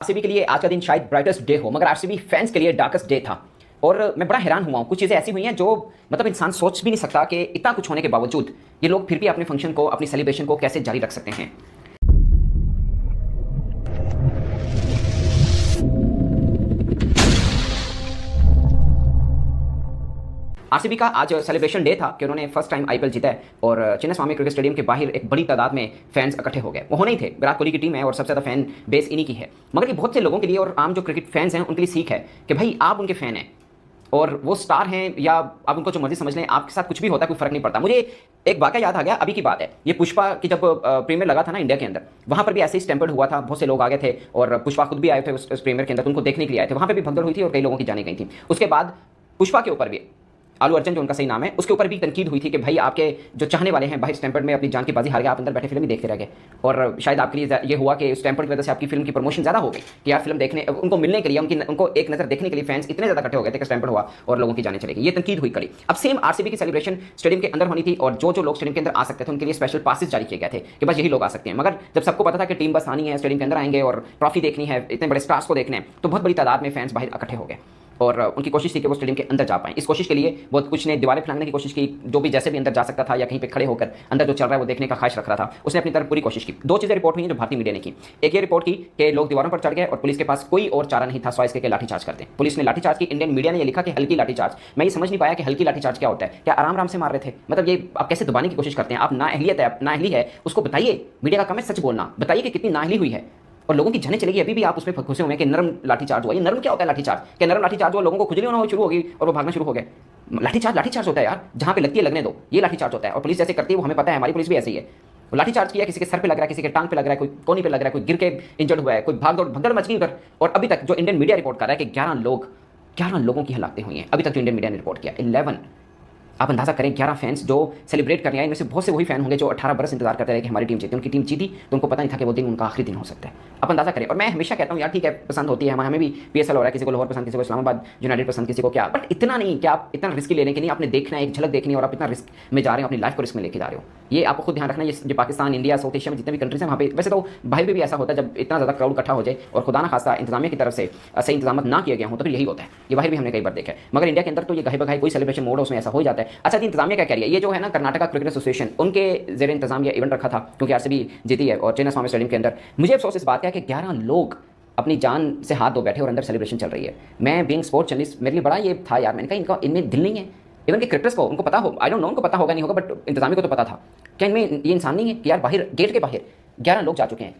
RCB के लिए आज का दिन शायद ब्राइटेस्ट डे हो, मगर आरसीबी फैंस के लिए डार्केस्ट डे था। और मैं बड़ा हैरान हुआ हूं, कुछ चीज़ें ऐसी हुई हैं जो मतलब इंसान सोच भी नहीं सकता कि इतना कुछ होने के बावजूद ये लोग फिर भी अपने फंक्शन को, अपनी सेलिब्रेशन को कैसे जारी रख सकते हैं। आरसीबी का आज सेलिब्रेशन डे था कि उन्होंने फर्स्ट टाइम आईपीएल जीता है और चिन्नास्वामी क्रिकेट स्टेडियम के बाहर एक बड़ी तादाद में फैंस इकट्ठे हो गए। वो होने ही थे, विराट कोहली की टीम है और सबसे ज़्यादा फैन बेस इन्हीं की है। मगर ये बहुत से लोगों के लिए और आम जो क्रिकेट फैंस हैं उनके लिए सीख है कि भाई आप उनके फ़ैन हैं और वो स्टार हैं या आप उनको जो मर्जी समझ लें, आपके साथ कुछ भी होता है कोई फर्क नहीं पड़ता। मुझे एक वाकया याद आ गया, अभी की बात है, ये पुष्पा की जब प्रीमियर लगा था ना इंडिया के अंदर, वहाँ पर भी ऐसे ही स्टैम्पर्ड हुआ था, बहुत से लोग आ गए थे और पुष्पा खुद भी आए थे उस प्रीमियर के अंदर, तो उनको देखने के लिए आए थे। वहाँ पर भी भगदड़ हुई थी और कई लोगों की जाने गई थी। उसके बाद पुष्पा के ऊपर भी, आलू अर्जुन जो उनका सही नाम है, उसके ऊपर भी तनकीद हुई थी कि भाई आपके जो चाहने वाले हैं बाहर स्टैम्पर्ड में अपनी जान की बाजी हार गए, आप अंदर बैठे फिल्म ही देखते रह गए। और शायद आपके लिए ये हुआ कि स्टैम्पर्ड की वजह से आपकी फिल्म की प्रमोशन ज़्यादा हो गई कि यार फिल्म देखने, उनको मिलने के लिए, उनको एक नज़र देखने के लिए फैंस इतने ज़्यादा इकट्ठे हो गए थे कि स्टैम्पर्ड हुआ और लोगों की जाने चले गई। ये तनकीद हुई कड़ी। अब सेम आरसीबी की सेलिब्रेशन स्टेडियम के अंदर होनी थी और जो लोग स्टेडियम के अंदर आ सकते थे उनके लिए स्पेशल पासेस जारी किए गए थे कि बस यही लोग आ सकते हैं। मगर जब सबको पता था कि टीम बस आनी है, स्टेडियम के अंदर आएंगे और ट्रॉफी देखनी है, इतने बड़े स्टार्स को देखने हैं, तो बहुत बड़ी तादाद में फैंस बाहर इकट्ठे हो गए और उनकी कोशिश थी कि वो स्टेडियम के अंदर जा पाएं। इस कोशिश के लिए बहुत कुछ ने दीवारें फैलाने की कोशिश की, जो भी जैसे भी अंदर जा सकता था या कहीं पे खड़े होकर अंदर जो चल रहा है वो देखने का ख्वाहिश रख रहा था, उसने अपनी तरफ पूरी कोशिश की। दो चीज़ें रिपोर्ट हुई हैं जो भारतीय मीडिया ने की। एक ये रिपोर्ट की कि लोग दीवारों पर चढ़ गए और पुलिस के पास कोई और चारा नहीं था सिवाय इसके लाठीचार्ज करते। पुलिस ने लाठीचार्ज की। इंडियन मीडिया ने ये लिखा कि हल्की लाठीचार्ज। मैं ये समझ नहीं पाया कि हल्की लाठीचार्ज क्या होता है। क्या आराम आराम से मार रहे थे? मतलब ये आप कैसे दबाने की कोशिश करते हैं? आप नाअहलियत है उसको बताइए। मीडिया का काम है सच बोलना, बताइए कि कितनी नाअहली हुई है। और लोगों की जाने चलेगी, अभी भी आप उसमें घुसे हुए हैं कि नरम लाठीचार्ज हुआ। ये नरम क्या होता है लाठीचार्ज? क्या नरम लाठीचार्ज हुआ, लोगों को खुजली होना शुरू होगी और वो भागना शुरू हो गए? लाठीचार्ज होता है यार, जहां पे लगती है लगने दो, ये लाठीचार्ज होता है। और पुलिस जैसे करती है वो हमें पता है, हमारी पुलिस भी ऐसी है। लाठीचार्ज किया, किसी के सर पे लग रहा है, किसी के टांग पे लग रहा है, कोई कोनी पे लग रहा है, कोई गिर के इंजर्ड हुआ है, कोई भगदड़ मच गई उधर। और अभी तक जो इंडियन मीडिया रिपोर्ट कर रहा है कि 11 लोगों की हलाकतें हुई हैं अभी तक जो इंडियन मीडिया ने रिपोर्ट किया। 11, आप अंदाजा करें 11 फैंस जो सेलिब्रेट करने आए। इनमें से बहुत से वही फैन होंगे जो 18 बरस इंतजार करते रहे कि हमारी टीम जीती। उनकी टीम जीती तो उनको पता नहीं था कि वो दिन उनका आखिरी दिन हो सकता है। आप अंदाजा करें। और मैं हमेशा कहता हूँ यार ठीक है, पसंद होती है, हमें भी पीएसएल हो रहा है, किसी को लाहौर पसंद, किसी को इस्लामाबाद यूनाइटेड पसंद, किसी को क्या, बट इतना नहीं कि आप इतना रिस्क लेने के नहीं, आपने देखना है, एक झलक देखनी है और आप इतना रिस्क में जा रहे हो, अपनी लाइफ को रिस्क में लेके जा रहे हो। ये आपको खुद ध्यान रखना है। ये पाकिस्तान, इंडिया, साउथ एशिया में जितने भी कंट्रीज हैं वहाँ पे, वैसे तो बाहर भी ऐसा होता है जब इतना ज़्यादा क्राउड इकट्ठा हो जाए और खुदा ना खासा इंतजामिया की तरफ से सही इंतजाम ना किया गया हो तो फिर यही होता है। ये बाहर भी हमने कई बार देखा है। मगर इंडिया के अंदर तो ये गाहे बगाहे कोई सेलिब्रेशन मोड उसमें ऐसा हो जाता है। अच्छा, इंतजामिया क्या कह रही है? ये जो है ना, कर्नाटका क्रिकेट एसोसिएशन, उनके जेर इंतजाम ये इवेंट रखा था क्योंकि आरसीबी जीती है और चिन्नास्वामी स्टेडियम के अंदर। मुझे अफसोस इस बात का है कि 11 लोग अपनी जान से हाथ धो बैठे और अंदर सेलिब्रेशन चल रही है। मैं बीइंग स्पोर्ट्स जर्नलिस्ट, मेरे लिए बड़ा ये था यार, मैंने कहा इनमें दिल नहीं है। इवन के क्रिकेटर्स को उनको पता हो, आई डोंट नो उनको पता होगा नहीं होगा, बट इंतजामी को तो पता था। क्या इनमें ये इंसान नहीं है कि यार बाहर गेट के बाहर 11 लोग जा चुके हैं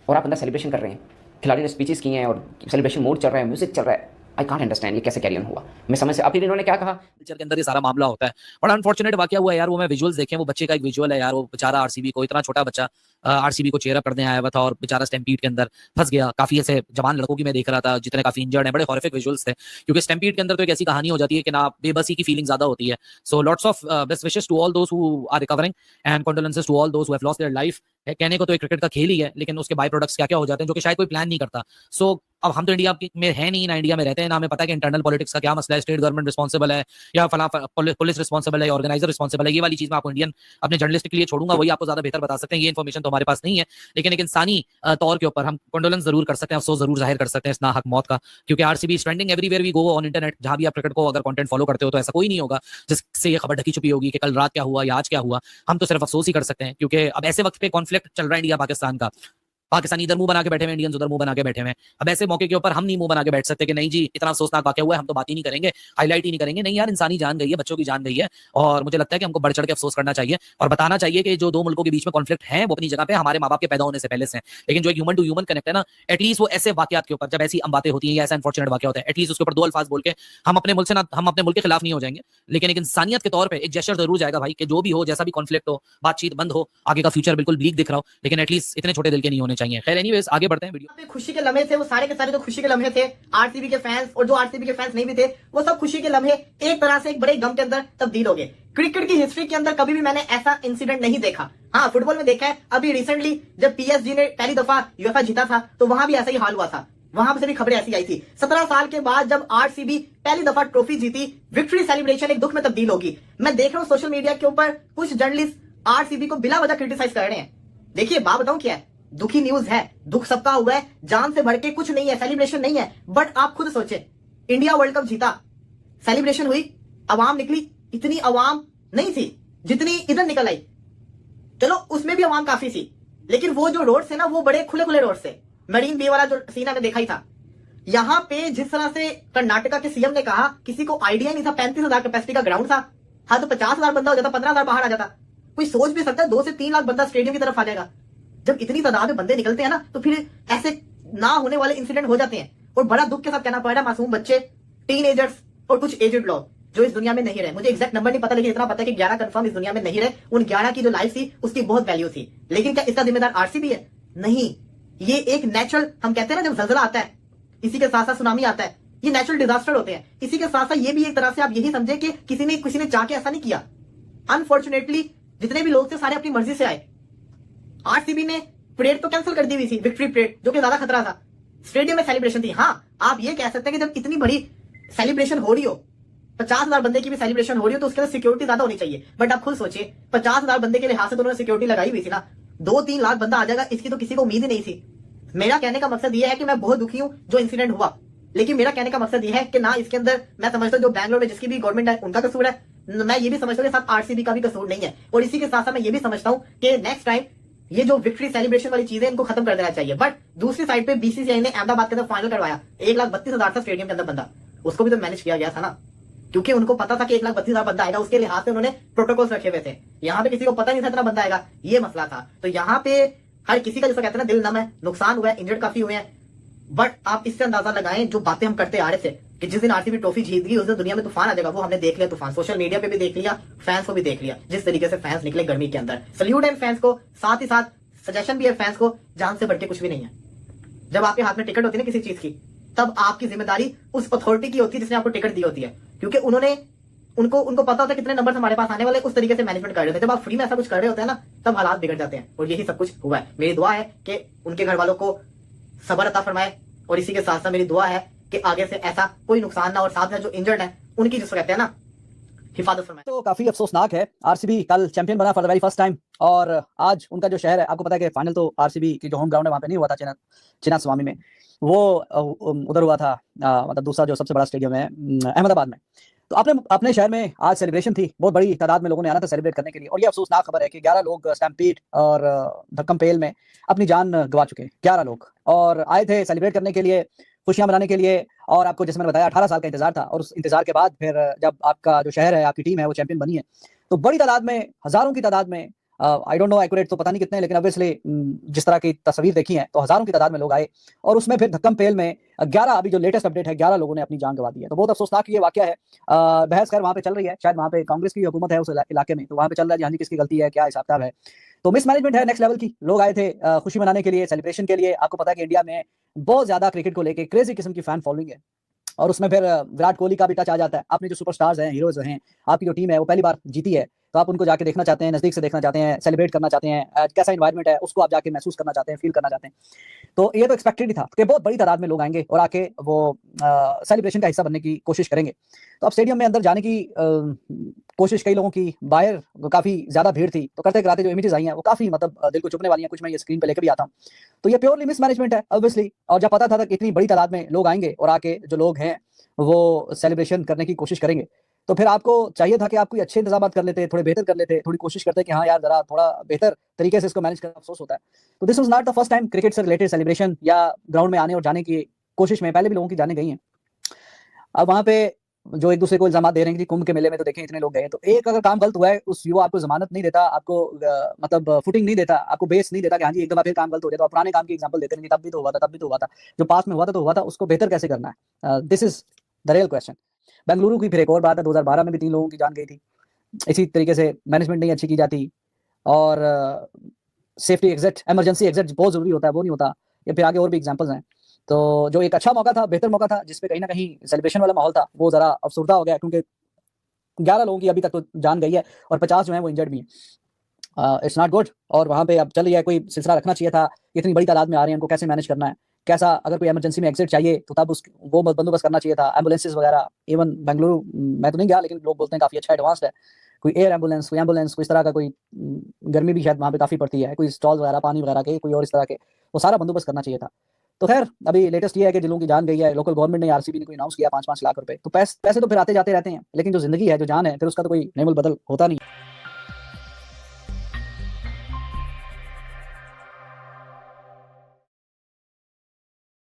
और आप अंदर सेलिब्रेशन कर रहे हैं? खिलाड़ी ने स्पीचेस की हैं और सेलिब्रेशन मोड चल रहा है, म्यूजिक चल रहा है। आई कांट अंडरस्टैंड ये कैसे कैरी ऑन हुआ। मैं समझ से, अब फिर इन्होंने क्या कहा, पिक्चर के अंदर ये सारा मामला होता है। बड़ा अनफॉर्चुनेट वाकया हुआ यार। वो मैं विजुअल्स देखे, वो बच्चे का एक विजुअल है यार, वो बेचारा आरसीबी को, इतना छोटा बच्चा आरसीबी को चेयर अप करने आया हुआ था और बेचारा स्टैम्पीड के अंदर फंस गया। काफी ऐसे जवान लड़कों की मैं देख रहा था जितने काफी इंजर्ड हैं, बड़े हॉरिफिक विजुअल्स थे। क्योंकि स्टैम्पीड के अंदर तो एक ऐसी कहानी हो जाती है कि ना बेबसी की फीलिंग ज्यादा होती है। So lots of best wishes to all those who are recovering and condolences to all those who have lost their life. कहने को तो एक क्रिकेट का खेल ही है, लेकिन उसके बाय प्रोडक्ट्स क्या क्या हो जाते हैं जो कि शायद कोई प्लान नहीं करता। सो अब हम तो इंडिया में है नहीं, ना इंडिया में रहते हैं, ना हमें पता है कि इंटरनल पॉलिटिक्स का क्या मसला है, स्टेट गवर्नमेंट रिस्पॉन्सिबल है या फला पुलिस रिस्पॉन्सिबल है, ऑर्गेनाइजर रिस्पॉन्सिबल है। ये वाली चीज मैं आपको इंडियन अपने जर्नलिस्ट के लिए छोड़ूंगा, वही आपको ज्यादा बेहतर बता सकते हैं। ये इन्फॉर्मेशन तो हमारे पास नहीं है, लेकिन एक इंसानी तौर के ऊपर हम कंडोलेंस जरूर कर सकते हैं, अफसोस जरूर जाहिर कर सकते हैं इस नाहक मौत का। क्योंकि RCB is trending everywhere we go on internet. जहां भी आप क्रिकेट को अगर कंटेंट फॉलो करते हो तो ऐसा कोई नहीं होगा जिससे ये खबर ढकी छुपी होगी कि कल रात क्या हुआ या आज क्या हुआ। हम तो सिर्फ अफसोस ही कर सकते हैं, क्योंकि अब ऐसे वक्त पे कॉन्फ्लिक्ट चल रहा है इंडिया पाकिस्तान का। पाकिस्तानी इधर मुंह बना के बैठे हुए, इंडियंस उधर मुंह बना के बैठे हुए। अब ऐसे मौके के ऊपर हम नहीं मुंह बना के बैठ सकते कि नहीं जी इतना अफसोसनाक वाकया हुआ है, हम तो बात ही नहीं करेंगे, हाईलाइट ही नहीं करेंगे। नहीं यार, इंसानी जान गई है, बच्चों की जान गई है और मुझे लगता है कि हमको बढ़ चढ़ के अफसोस करना चाहिए और बताना चाहिए कि जो दो मुल्कों के बीच में कॉन्फ्लिक्ट है वो अपनी जगह पे हमारे माँ बाप के पैदा होने से पहले से, लेकिन जो एक ह्यूमन टू ह्यूमन कनेक्ट है ना, एटलीस्ट वो ऐसे वाकयात के ऊपर जब ऐसी बातें होती हैं या ऐसा अनफॉर्चुनेट वाकया होता है, एटलीस्ट उसके ऊपर दो अल्फाज बोल के हम अपने मुल्क से ना, हम अपने मुल्क के खिलाफ नहीं हो जाएंगे, लेकिन एक इंसानियत के तौर पर एक जेस्चर जरूर जाएगा भाई कि जो भी हो, जैसा भी कॉन्फ्लिक्ट हो, बातचीत बंद हो, आगे का फ्यूचर बिल्कुल ब्लीक दिख रहा हो, लेकिन एटलीस्ट इतने छोटे दिल के नहीं होने चाहिए। खैर एनीवेज आगे बढ़ते हैं। वीडियो खुशी के लम्हे थे, वो सारे के सारे जो खुशी के लम्हे थे आरसीबी के फैंस और जो आरसीबी के फैंस नहीं भी थे, वो सब खुशी के लम्हे एक तरह से एक बड़े गम के अंदर तब्दील हो गए। क्रिकेट की हिस्ट्री के अंदर कभी भी मैंने ऐसा इंसिडेंट नहीं देखा। हाँ, फुटबॉल में देखा है, अभी रिसेंटली जब पीएसजी ने पहली दफा यूएफए जीता था तो वहां भी ऐसा ही हाल हुआ था। वहां से भी खबरें ऐसी आई थी। 17 साल के बाद जब आरसीबी पहली दफा ट्रॉफी जीती, विक्ट्री सेलिब्रेशन एक दुख में तब्दील होगी। मैं देख रहा हूँ सोशल मीडिया के ऊपर कुछ जर्नलिस्ट आरसीबी को बिला वजह क्रिटिसाइज कर रहे हैं। देखिए बात बताऊं क्या है, दुखी न्यूज है, दुख सबका हुआ है, जान से बढ़ के कुछ नहीं है, सेलिब्रेशन नहीं है। बट आप खुद सोचे, इंडिया वर्ल्ड कप जीता, सेलिब्रेशन हुई, अवाम निकली, इतनी अवाम नहीं थी जितनी इधर निकल आई। चलो उसमें भी अवाम काफी थी, लेकिन वो जो रोड से ना वो बड़े खुले खुले रोड से, मरीन बी वाला जो सीन हमें देखा ही था। यहां पे जिस तरह से कर्नाटका के सीएम ने कहा, किसी को आइडिया नहीं था 35,000 कैपेसिटी का ग्राउंड था। हाँ तो 50,000 बंदा हो जाता, 15,000 बाहर आ जाता। कोई सोच भी सकता है 2 से 3 लाख बंदा स्टेडियम की तरफ आ जाएगा। जब इतनी तादाद में बंदे निकलते हैं ना, तो फिर ऐसे ना होने वाले इंसिडेंट हो जाते हैं। और बड़ा दुख के साथ कहना पड़ रहा है, मासूम बच्चे, टीनएजर्स और कुछ एजेड लोग जो इस दुनिया में नहीं रहे। मुझे एग्जैक्ट नंबर नहीं पता, लेकिन इतना पता है कि 11 कंफर्म इस दुनिया में नहीं रहे। उन 11 की जो लाइफ थी उसकी बहुत वैल्यू थी। लेकिन क्या इसका जिम्मेदार आरसीबी है? नहीं, ये एक नेचुरल, हम कहते हैं ना जब जलजला आता है, इसी के साथ साथ सुनामी आता है, ये नेचुरल डिजास्टर होते हैं। इसी के साथ साथ ये भी एक तरह से आप यही समझे कि किसी ने चाह के ऐसा नहीं किया। अनफॉर्चुनेटली जितने भी लोग थे सारे अपनी मर्जी से आए। आरसीबी ने परेड तो कैंसिल कर दी हुई थी, विक्ट्री परेड, जो कि ज्यादा खतरा था। स्टेडियम में सेलिब्रेशन थी। हाँ, आप ये कह सकते हैं कि जब इतनी बड़ी सेलिब्रेशन हो रही हो, 50,000 बंदे की भी सेलिब्रेशन हो रही हो, तो उसके लिए सिक्योरिटी ज्यादा होनी चाहिए। बट आप खुद सोचिए, 50,000 बंदे के लिहाज से तो उन्होंने सिक्योरिटी लगाई हुई थी ना, 2-3 लाख बंदा आ जाएगा, इसकी तो किसी को उम्मीद ही नहीं थी। मेरा कहने का मकसद यह है कि मैं बहुत दुखी हूं जो इंसिडेंट हुआ, लेकिन मेरा कहने का मकसद यह है कि ना इसके अंदर मैं समझता हूं जो बैंगलोर में जिसकी भी गवर्नमेंट है उनका कसूर है, मैं ये भी समझता हूं कि साथ आरसीबी का भी कसूर नहीं है। और इसी के साथ साथ मैं ये भी समझता हूं कि नेक्स्ट टाइम ये जो विक्ट्री सेलिब्रेशन वाली चीजें इनको खत्म कर देना चाहिए। बट दूसरी साइड पे बीसीसीआई ने अहमदाबाद के अंदर फाइनल करवाया, 1,32,000 था स्टेडियम के अंदर बंदा, उसको भी तो मैनेज किया गया था ना, क्योंकि उनको पता था कि 1,32,000 बंदा आएगा, उसके लिहाज से उन्होंने प्रोटोकॉल्स रखे हुए थे। यहाँ पे किसी को पता नहीं था इतना बंदा आएगा, ये मसला था। तो यहाँ पे हर किसी का, जैसा कहते हैं ना, दिल नम है, नुकसान हुआ है, इंजर्ड काफी हुए हैं। बट आप इससे अंदाजा लगाएं, जो बातें हम करते आ रहे थे कि जिस दिन आरसीबी ट्रॉफी जीत गई उस दिन दुनिया में तूफान आ जाएगा, वो हमने देख लिया तूफान। सोशल मीडिया पे भी देख लिया, फैंस को भी देख लिया, जिस तरीके से फैंस निकले गर्मी के अंदर। सल्यूट है फैंस को, साथ ही साथ सजेशन भी है फैंस को, जान से बढ़ के कुछ भी नहीं है। जब आपके हाथ में टिकट होती है ना किसी चीज की, तब आपकी जिम्मेदारी उस अथॉरिटी की होती है जिसने आपको टिकट दी होती है, क्योंकि उनको पता होता है कितने नंबर हमारे पास आने वाले, उस तरीके से मैनेजमेंट कर रहे होते हैं। जब आप फ्री में ऐसा कुछ कर रहे होते हैं ना, तब हालात बिगड़ जाते हैं। और यही सब कुछ हुआ है। मेरी दुआ है कि उनके घर वालों को सब्र अता फरमाए, और इसी के साथ साथ मेरी दुआ है कि आगे से ऐसा कोई नुकसान ना, और साथ में जो इंजर्ड है उनकी, जिसको कहते हैं ना, हिफाजत फरमाए। तो काफी अफसोसनाक है, आरसीबी कल चैंपियन बना for the very first time, और आज उनका जो शहर है, आपको पता है कि फाइनल तो आरसीबी की जो होम ग्राउंड है वहां पे नहीं हुआ था, चिन्नास्वामी में, वो उधर हुआ था, मतलब दूसरा जो सबसे बड़ा स्टेडियम है अहमदाबाद में। तो अपने शहर में आज सेलिब्रेशन थी, बहुत बड़ी तादाद में लोगों ने आना था सेलिब्रेट करने के लिए। और ये अफसोसनाक खबर है कि 11 लोग स्टैम्पीड और धक्कम पेल में अपनी जान गंवा चुके हैं। 11 लोग, और आए थे सेलिब्रेट करने के लिए, खुशियां मनाने के लिए। और आपको जैसे मैंने बताया 18 साल का इंतजार था, और उस इंतजार के बाद फिर जब आपका जो शहर है, आपकी टीम है, वो चैंपियन बनी है, तो बड़ी तादाद में, हजारों की तादाद में, आई डोंट नो एक्यूरेट तो पता नहीं कितने, लेकिन ऑब्वियसली जिस तरह की तस्वीर देखी है तो हजारों की तादाद में लोग आए, और उसमें फिर धक्कम पेल में 11, अभी जो लेटेस्ट अपडेट है, 11 लोगों ने अपनी जान गंवा दी है। तो बहुत अफसोसनाक ये वाकया है। बहस खैर वहाँ पे चल रही है, शायद वहाँ पे कांग्रेस की हुकूमत है उस इलाके में, तो वहाँ पे चल रहा है, हाँ जी किसकी गलती है, क्या हिसाब किताब है। तो मिसमैनेजमेंट है नेक्स्ट लेवल की। लोग आए थे खुशी मनाने के लिए, सेलिब्रेशन के लिए। आपको पता है कि इंडिया में बहुत ज्यादा क्रिकेट को लेकर क्रेजी किस्म की फैन फॉलोइंग है, और उसमें फिर विराट कोहली का भी टच आ जाता है। आपने जो सुपरस्टार्स हैं, हीरोज हैं, आपकी जो टीम है वो पहली बार जीती है, तो आप उनको जाके देखना चाहते हैं, नजदीक से देखना चाहते हैं, सेलिब्रेट करना चाहते हैं, कैसा एनवायरनमेंट है उसको आप जाके महसूस करना चाहते हैं, फील करना चाहते हैं। तो ये तो एक्सपेक्टेड ही था कि बहुत बड़ी तादाद में लोग आएंगे और आके वो सेलिब्रेशन का हिस्सा बनने की कोशिश करेंगे। तो अब स्टेडियम में अंदर जाने की कोशिश कई लोगों की, बाहर काफी ज्यादा भीड़ थी, तो करते कराते जो इमेजेस आई हैं वो काफी मतलब दिल को चुभने वाली हैं। कुछ मैं ये स्क्रीन पे लेकर भी आता हूँ, तो ये प्योरली मिसमैनेजमेंट है ऑब्वियसली। और जब पता था कि इतनी बड़ी तादाद में लोग आएंगे और आके जो लोग हैं वो सेलिब्रेशन करने की कोशिश करेंगे, तो फिर आपको चाहिए था कि आप कोई अच्छे इंतजाम कर लेते, थोड़े बेहतर कर लेते, थोड़ी कोशिश करते कि हाँ यार जरा थोड़ा बेहतर तरीके से इसको मैनेज करना। अफसोस होता है। तो this was not the first time cricket से रिलेटेड सेलिब्रेशन या ग्राउंड में आने और जाने की कोशिश में पहले भी लोगों की जाने गई हैं। अब वहाँ पे जो एक दूसरे को इल्जाम दे रहे हैं कि कुंभ के मेले में तो देखें इतने लोग गए, तो एक अगर काम गलत हुआ है उस वो आपको जमानत नहीं देता, आपको मतलब फुटिंग नहीं देता, आपको बेस नहीं देता कि हाँ जी एक दफा फिर काम गलत हो गया तो पुराने काम की एग्जांपल देते रहेंगे, तब भी तो हुआ था, तब भी तो हुआ था, जो पास में हुआ था तो हुआ था, उसको बेहतर कैसे करना है। This is the real question. Bengaluru की फिर एक और बात है, 2012 में भी 3 लोगों की जान गई थी, इसी तरीके से मैनेजमेंट नहीं अच्छी की जाती, और सेफ्टी एग्जिट, इमरजेंसी एग्जिट बहुत जरूरी होता है, वो नहीं होता। या फिर आगे और भी एग्जांपल्स हैं। तो जो एक अच्छा मौका था, बेहतर मौका था, जिसपे कहीं ना कहीं सेलिब्रेशन वाला माहौल था, वो जरा अफसरदा हो गया, क्योंकि 11 लोगों की अभी तक तो जान गई है और 50 जो है वो इंजर्ड भी है। It's not good. और वहाँ पे अब चल रहा है, कोई सिलसिला रखना चाहिए था, इतनी बड़ी तादाद में आ रहे हैं, उनको कैसे मैनेज करना है, कैसा, अगर कोई इमरजेंसी में एग्जिट चाहिए तो तब वो बंदोबस्त करना चाहिए था, एम्बुलेंसेज वगैरह। इवन बेंगलुरु मैं तो नहीं गया, लेकिन लोग बोलते हैं काफी अच्छा एडवांस्ड है, कोई एयर एम्बुलेंस, कोई इस तरह का कोई गर्मी भी शायद वहाँ पे काफ़ी पड़ती है, कोई स्टॉल वगैरह पानी वगैरह के, कोई और इस तरह के, वो सारा बंदोबस्त करना चाहिए था। तो खैर अभी लेटेस्ट ये है कि जिन लोगों की जान गई है, लोकल गवर्नमेंट ने, आरसीबी ने कोई अनाउंस किया 5-5 लाख रुपए, तो पैसे तो फिर आते जाते रहते हैं, लेकिन जो जिंदगी है, जो जान है, फिर उसका तो कोई नेमल बदल होता नहीं।